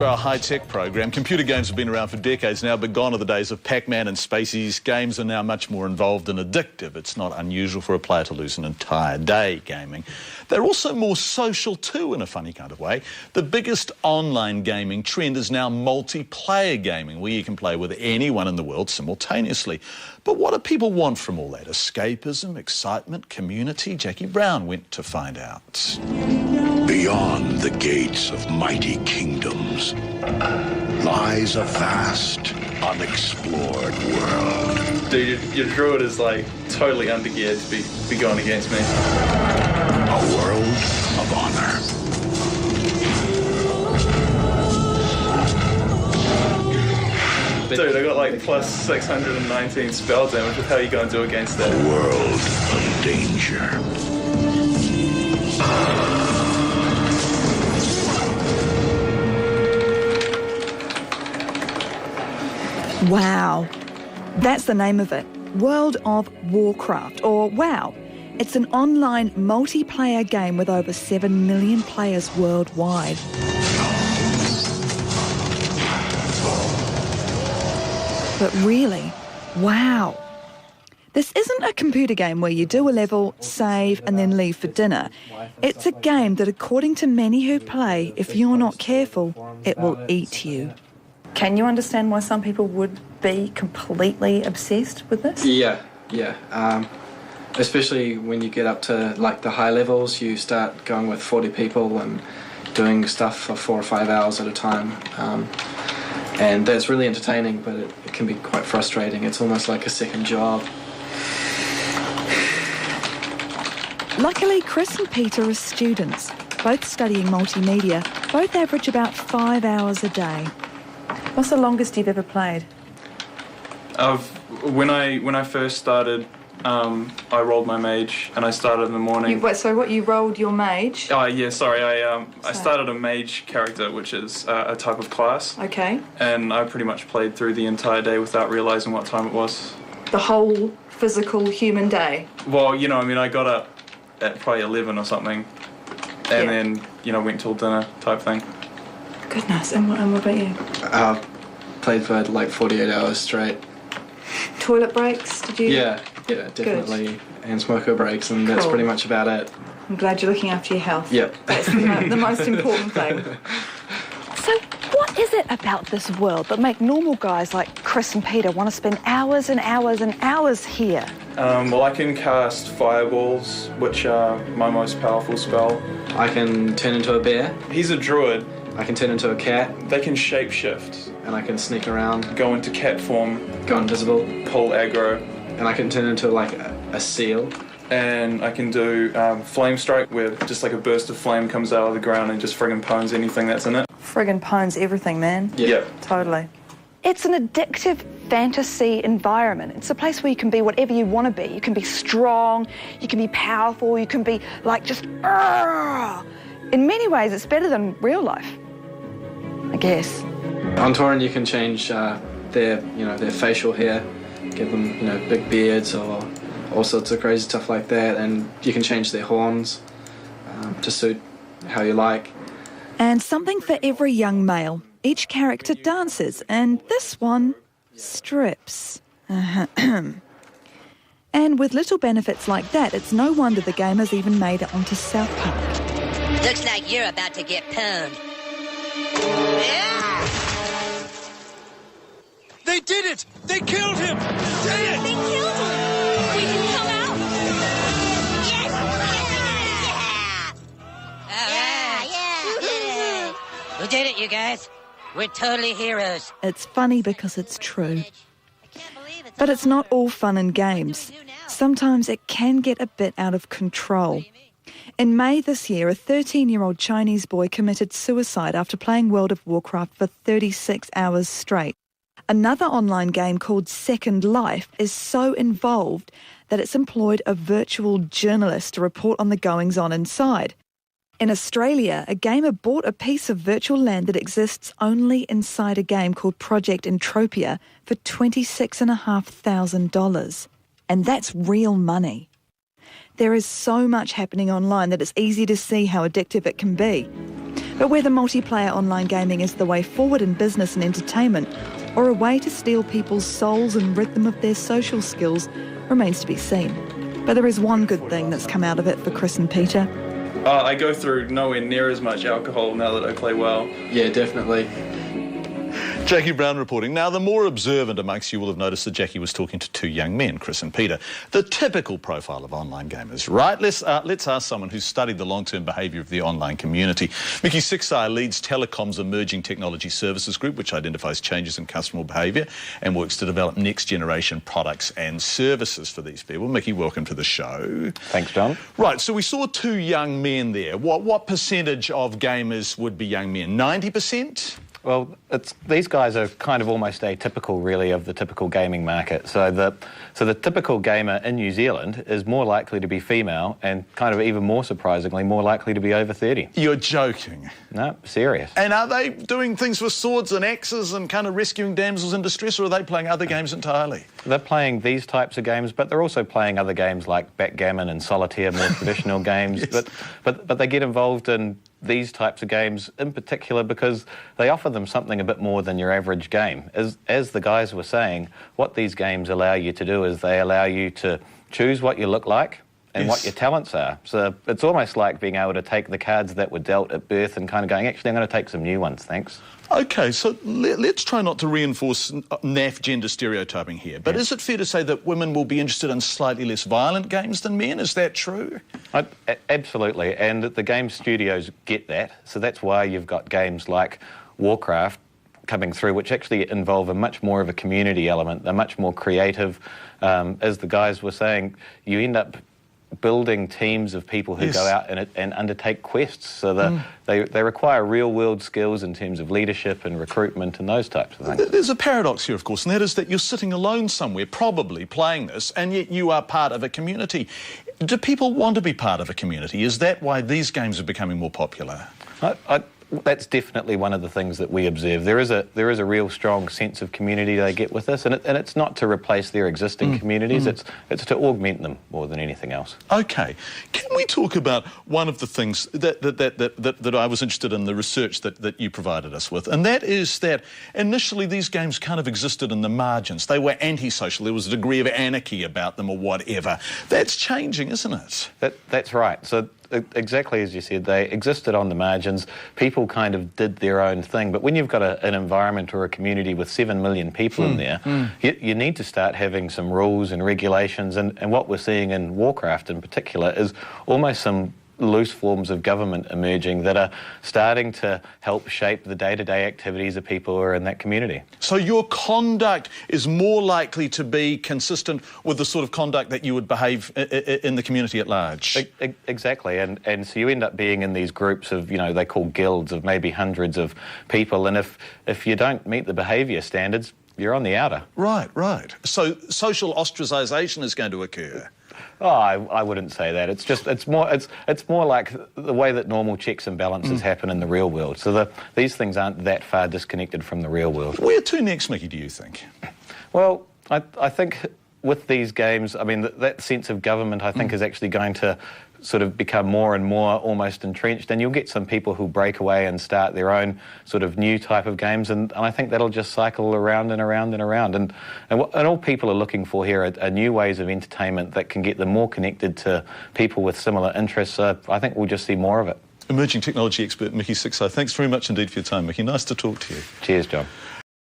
Our high-tech program. Computer games have been around for decades now, but gone are the days of Pac-Man and Spaceys. Games are now much more involved and addictive. It's not unusual for a player to lose an entire day gaming. They're also more social too, in a funny kind of way. The biggest online gaming trend is now multiplayer gaming, where you can play with anyone in the world simultaneously. But what do people want from all that? Escapism, excitement, community? Jackie Brown went to find out. Beyond the gates of mighty kingdoms lies a vast, unexplored world. Dude, your druid is like totally undergeared to be going against me. A world of honor. Dude, I got like plus 619 spell damage. How are you going to do against that? A world of danger. WoW. That's the name of it. World of Warcraft, or WoW. It's an online multiplayer game with over 7 million players worldwide. But really, wow. This isn't a computer game where you do a level, save, and then leave for dinner. It's a game that, according to many who play, if you're not careful, it will eat you. Can you understand why some people would be completely obsessed with this? Yeah. Especially when you get up to like the high levels, you start going with 40 people and doing stuff for 4 or 5 hours at a time. And that's really entertaining, but it can be quite frustrating. It's almost like a second job. Luckily, Chris and Peter are students, both studying multimedia. Both average about 5 hours a day. What's the longest you've ever played? When I first started, I rolled my mage and I started in the morning. You rolled your mage? Oh yeah, sorry. I started a mage character, which is a type of class. Okay. And I pretty much played through the entire day without realising what time it was. The whole physical human day? Well, you know, I mean, I got up at probably 11 or something, and then, you know, went till dinner type thing. Goodness, and what about you? Played for like 48 hours straight. Toilet breaks, did you? Yeah, definitely. Good. And smoker breaks, and that's pretty much about it. I'm glad you're looking after your health. Yep. That's the most important thing. So what is it about this world that make normal guys like Chris and Peter want to spend hours and hours and hours here? Well, I can cast fireballs, which are my most powerful spell. I can turn into a bear. He's a druid. I can turn into a cat. They can shapeshift. And I can sneak around. Go into cat form. Go invisible. Pull aggro. And I can turn into like a seal. And I can do flame strike, where just like a burst of flame comes out of the ground and just friggin' pwns anything that's in it. Friggin' pwns everything, man. Yeah. Totally. It's an addictive fantasy environment. It's a place where you can be whatever you want to be. You can be strong, you can be powerful, you can be like just... In many ways, it's better than real life, I guess. On Tauren, you can change their facial hair, give them, big beards or all sorts of crazy stuff like that, and you can change their horns to suit how you like. And something for every young male. Each character dances, and this one strips. And with little benefits like that, it's no wonder the game has even made it onto South Park. Looks like you're about to get pwned. Yeah! They did it! They killed him! They killed him! We can come out! Yes! Yeah! We did it, you guys. We're totally heroes. It's funny because it's true. But it's not all fun and games. Sometimes it can get a bit out of control. In May this year, a 13-year-old Chinese boy committed suicide after playing World of Warcraft for 36 hours straight. Another online game called Second Life is so involved that it's employed a virtual journalist to report on the goings-on inside. In Australia, a gamer bought a piece of virtual land that exists only inside a game called Project Entropia for $26,500. And that's real money. There is so much happening online that it's easy to see how addictive it can be. But whether multiplayer online gaming is the way forward in business and entertainment, or a way to steal people's souls and rid them of their social skills, remains to be seen. But there is one good thing that's come out of it for Chris and Peter. I go through nowhere near as much alcohol now that I play WoW. Yeah, definitely. Jackie Brown reporting. Now, the more observant amongst you will have noticed that Jackie was talking to two young men, Chris and Peter. The typical profile of online gamers, right? Let's ask someone who's studied the long-term behaviour of the online community. Mickey Sixeye leads Telecom's Emerging Technology Services Group, which identifies changes in customer behaviour and works to develop next-generation products and services for these people. Mickey, welcome to the show. Thanks, John. Right, so we saw two young men there. What percentage of gamers would be young men? 90%? Well, these guys are kind of almost atypical, really, of the typical gaming market. So the typical gamer in New Zealand is more likely to be female and kind of even more surprisingly, more likely to be over 30. You're joking. No, serious. And are they doing things with swords and axes and kind of rescuing damsels in distress, or are they playing other games entirely? They're playing these types of games, but they're also playing other games like backgammon and solitaire, more traditional games. Yes. But they get involved in these types of games in particular because they offer them something a bit more than your average game. As the guys were saying, what these games allow you to do is they allow you to choose what you look like and what your talents are. So it's almost like being able to take the cards that were dealt at birth and kind of going, actually, I'm going to take some new ones, thanks. OK, so let's try not to reinforce naff gender stereotyping here, but is it fair to say that women will be interested in slightly less violent games than men? Is that true? Absolutely, and the game studios get that, so that's why you've got games like Warcraft coming through, which actually involve a much more of a community element. They're much more creative. As the guys were saying, you end up building teams of people who go out and undertake quests. So they require real-world skills in terms of leadership and recruitment and those types of things. There's a paradox here, of course, and that is that you're sitting alone somewhere, probably playing this, and yet you are part of a community. Do people want to be part of a community? Is that why these games are becoming more popular? That's definitely one of the things that we observe. There is a real strong sense of community they get with this, and it's not to replace their existing communities. It's to augment them more than anything else. OK, can we talk about one of the things that I was interested in, the research that you provided us with, and that is that initially these games kind of existed in the margins. They were antisocial. There was a degree of anarchy about them or whatever. That's changing, isn't it? That's right. So exactly as you said, they existed on the margins. People kind of did their own thing. But when you've got an environment or a community with 7 million people in there, you need to start having some rules and regulations. And what we're seeing in Warcraft in particular is almost some loose forms of government emerging that are starting to help shape the day-to-day activities of people who are in that community. So your conduct is more likely to be consistent with the sort of conduct that you would behave in the community at large? Exactly, and so you end up being in these groups of, they call guilds of maybe hundreds of people, and if you don't meet the behaviour standards, you're on the outer. Right. So social ostracisation is going to occur? Oh, I wouldn't say that. It's more like the way that normal checks and balances happen in the real world. So these things aren't that far disconnected from the real world. Where to next, Mickey, do you think? Well, I think with these games, I mean, that sense of government, I think, is actually going to sort of become more and more almost entrenched, and you'll get some people who break away and start their own sort of new type of games, and I think that'll just cycle around and around and around. And all people are looking for here are new ways of entertainment that can get them more connected to people with similar interests. So I think we'll just see more of it. Emerging technology expert Mickey Sixeye, thanks very much indeed for your time, Mickey. Nice to talk to you. Cheers, John.